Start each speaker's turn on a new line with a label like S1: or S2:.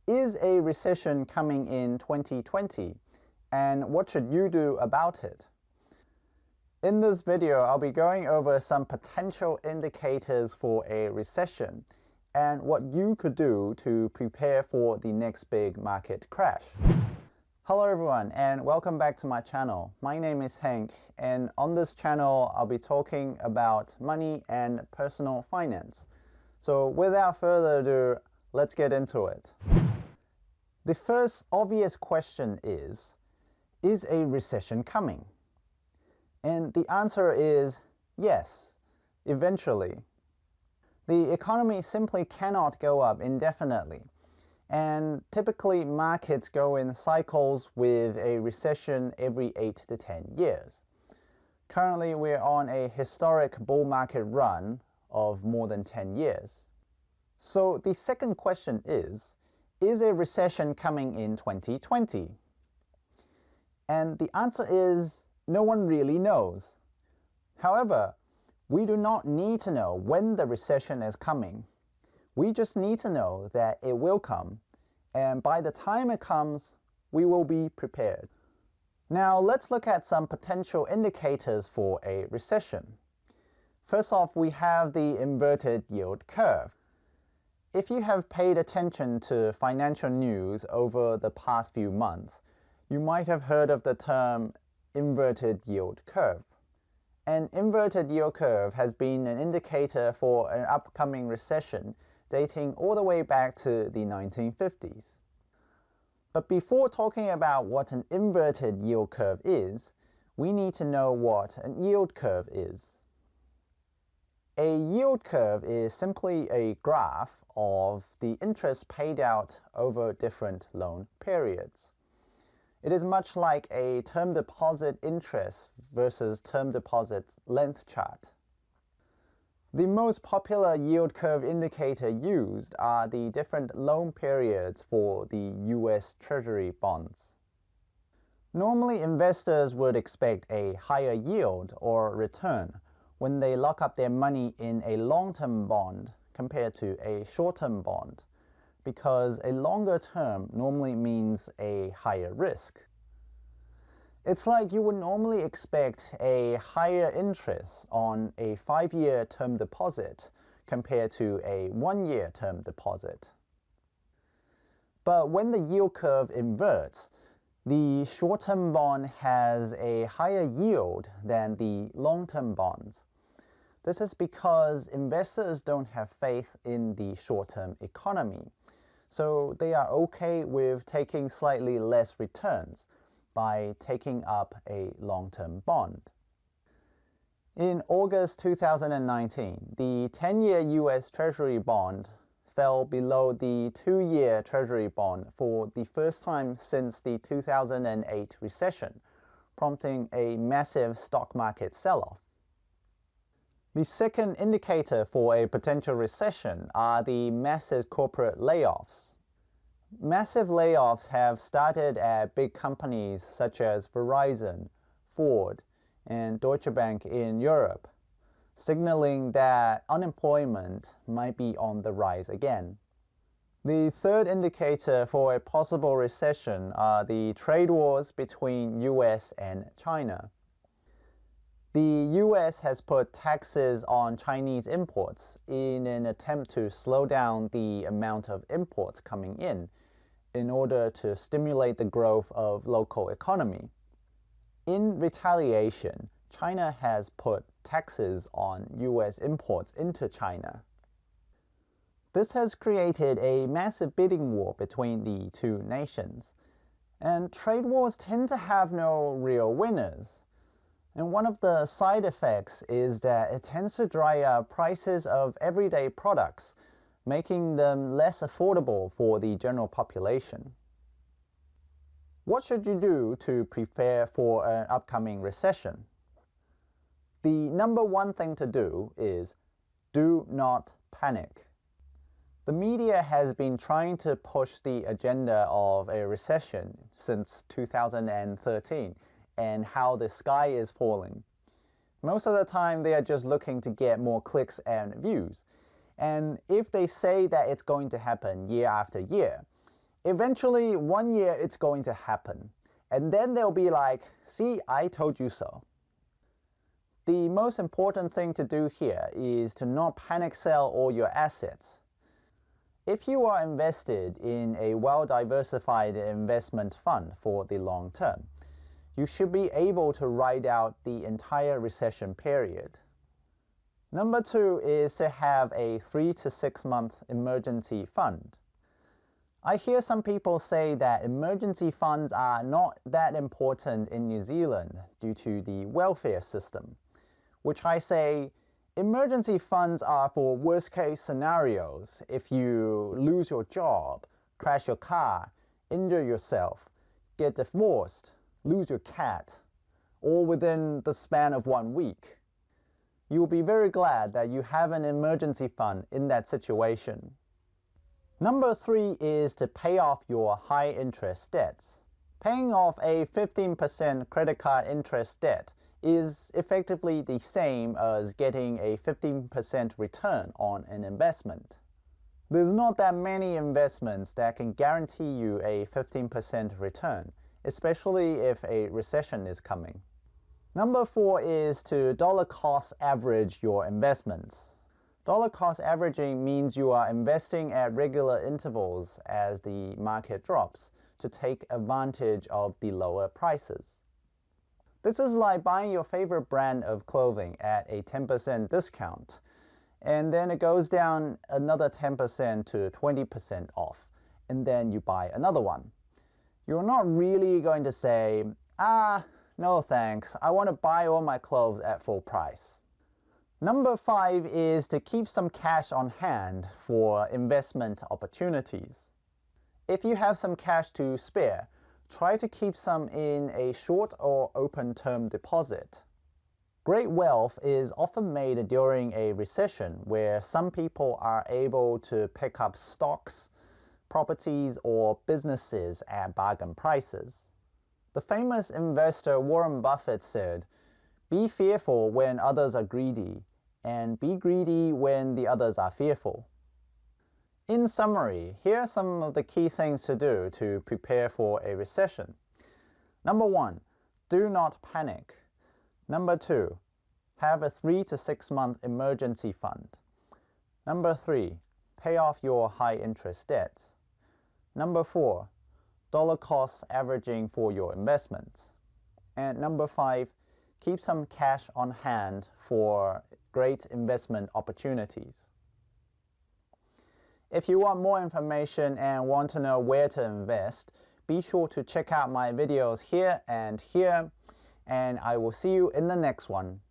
S1: Is a recession coming in 2020? And what should you do about it? In this video, I'll be going over some potential indicators for a recession and what you could do to prepare for the next big market crash. Hello everyone, and welcome back to my channel. My name is Hank, and on this channel I'll be talking about money and personal finance. So without further ado, let's get into it. The first obvious question is a recession coming? And the answer is yes, eventually. The economy simply cannot go up indefinitely, and typically markets go in cycles with a recession every 8 to 10 years. Currently, we're on a historic bull market run of more than 10 years. So the second question is a recession coming in 2020? And the answer is no one really knows. However, we do not need to know when the recession is coming. We just need to know that it will come, and by the time it comes, we will be prepared. Now let's look at some potential indicators for a recession. First off, we have the inverted yield curve. If you have paid attention to financial news over the past few months, you might have heard of the term inverted yield curve. An inverted yield curve has been an indicator for an upcoming recession dating all the way back to the 1950s. But before talking about what an inverted yield curve is, we need to know what a yield curve is. A yield curve is simply a graph of the interest paid out over different loan periods. It is much like a term deposit interest versus term deposit length chart. The most popular yield curve indicator used are the different loan periods for the US Treasury bonds. Normally, investors would expect a higher yield or return when they lock up their money in a long-term bond compared to a short-term bond, because a longer term normally means a higher risk. It's like you would normally expect a higher interest on a 5-year term deposit compared to a 1-year term deposit. But when the yield curve inverts, the short-term bond has a higher yield than the long-term bonds. This is because investors don't have faith in the short-term economy, so they are okay with taking slightly less returns by taking up a long-term bond. In August 2019, the 10-year US Treasury bond fell below the 2-year Treasury bond for the first time since the 2008 recession, prompting a massive stock market sell-off. The second indicator for a potential recession are the massive corporate layoffs. Massive layoffs have started at big companies such as Verizon, Ford, and Deutsche Bank in Europe, signaling that unemployment might be on the rise again. The third indicator for a possible recession are the trade wars between US and China. The US has put taxes on Chinese imports in an attempt to slow down the amount of imports coming in order to stimulate the growth of local economy. In retaliation, China has put taxes on US imports into China. This has created a massive bidding war between the two nations, and trade wars tend to have no real winners. And one of the side effects is that it tends to drive up prices of everyday products, making them less affordable for the general population. What should you do to prepare for an upcoming recession? The number one thing to do is do not panic. The media has been trying to push the agenda of a recession since 2013 and how the sky is falling. Most of the time they are just looking to get more clicks and views. And if they say that it's going to happen year after year, Eventually, one year it's going to happen. And then they'll be like, see, I told you so. The most important thing to do here is to not panic sell all your assets. If you are invested in a well-diversified investment fund for the long term, you should be able to ride out the entire recession period. Number 2 is to have a 3 to 6 month emergency fund. I hear some people say that emergency funds are not that important in New Zealand due to the welfare system, which I say emergency funds are for worst case scenarios. If you lose your job, crash your car, injure yourself, get divorced, lose your cat, all within the span of 1 week. You will be very glad that you have an emergency fund in that situation. Number 3 is to pay off your high interest debts. Paying off a 15% credit card interest debt is effectively the same as getting a 15% return on an investment. There's not that many investments that can guarantee you a 15% return, especially if a recession is coming. Number 4 is to dollar cost average your investments. Dollar cost averaging means you are investing at regular intervals as the market drops to take advantage of the lower prices. This is like buying your favorite brand of clothing at a 10% discount, and then it goes down another 10% to 20% off, and then you buy another one. You're not really going to say, no thanks, I want to buy all my clothes at full price. Number 5 is to keep some cash on hand for investment opportunities. If you have some cash to spare, try to keep some in a short or open term deposit. Great wealth is often made during a recession where some people are able to pick up stocks, properties, or businesses at bargain prices. The famous investor Warren Buffett said, "Be fearful when others are greedy, and be greedy when the others are fearful." In summary, here are some of the key things to do to prepare for a recession. Number 1, do not panic. Number 2, have a 3 to 6 month emergency fund. Number 3, pay off your high interest debt. Number 4, dollar cost averaging for your investments. And number 5, keep some cash on hand for great investment opportunities. If you want more information and want to know where to invest, be sure to check out my videos here and here, and I will see you in the next one.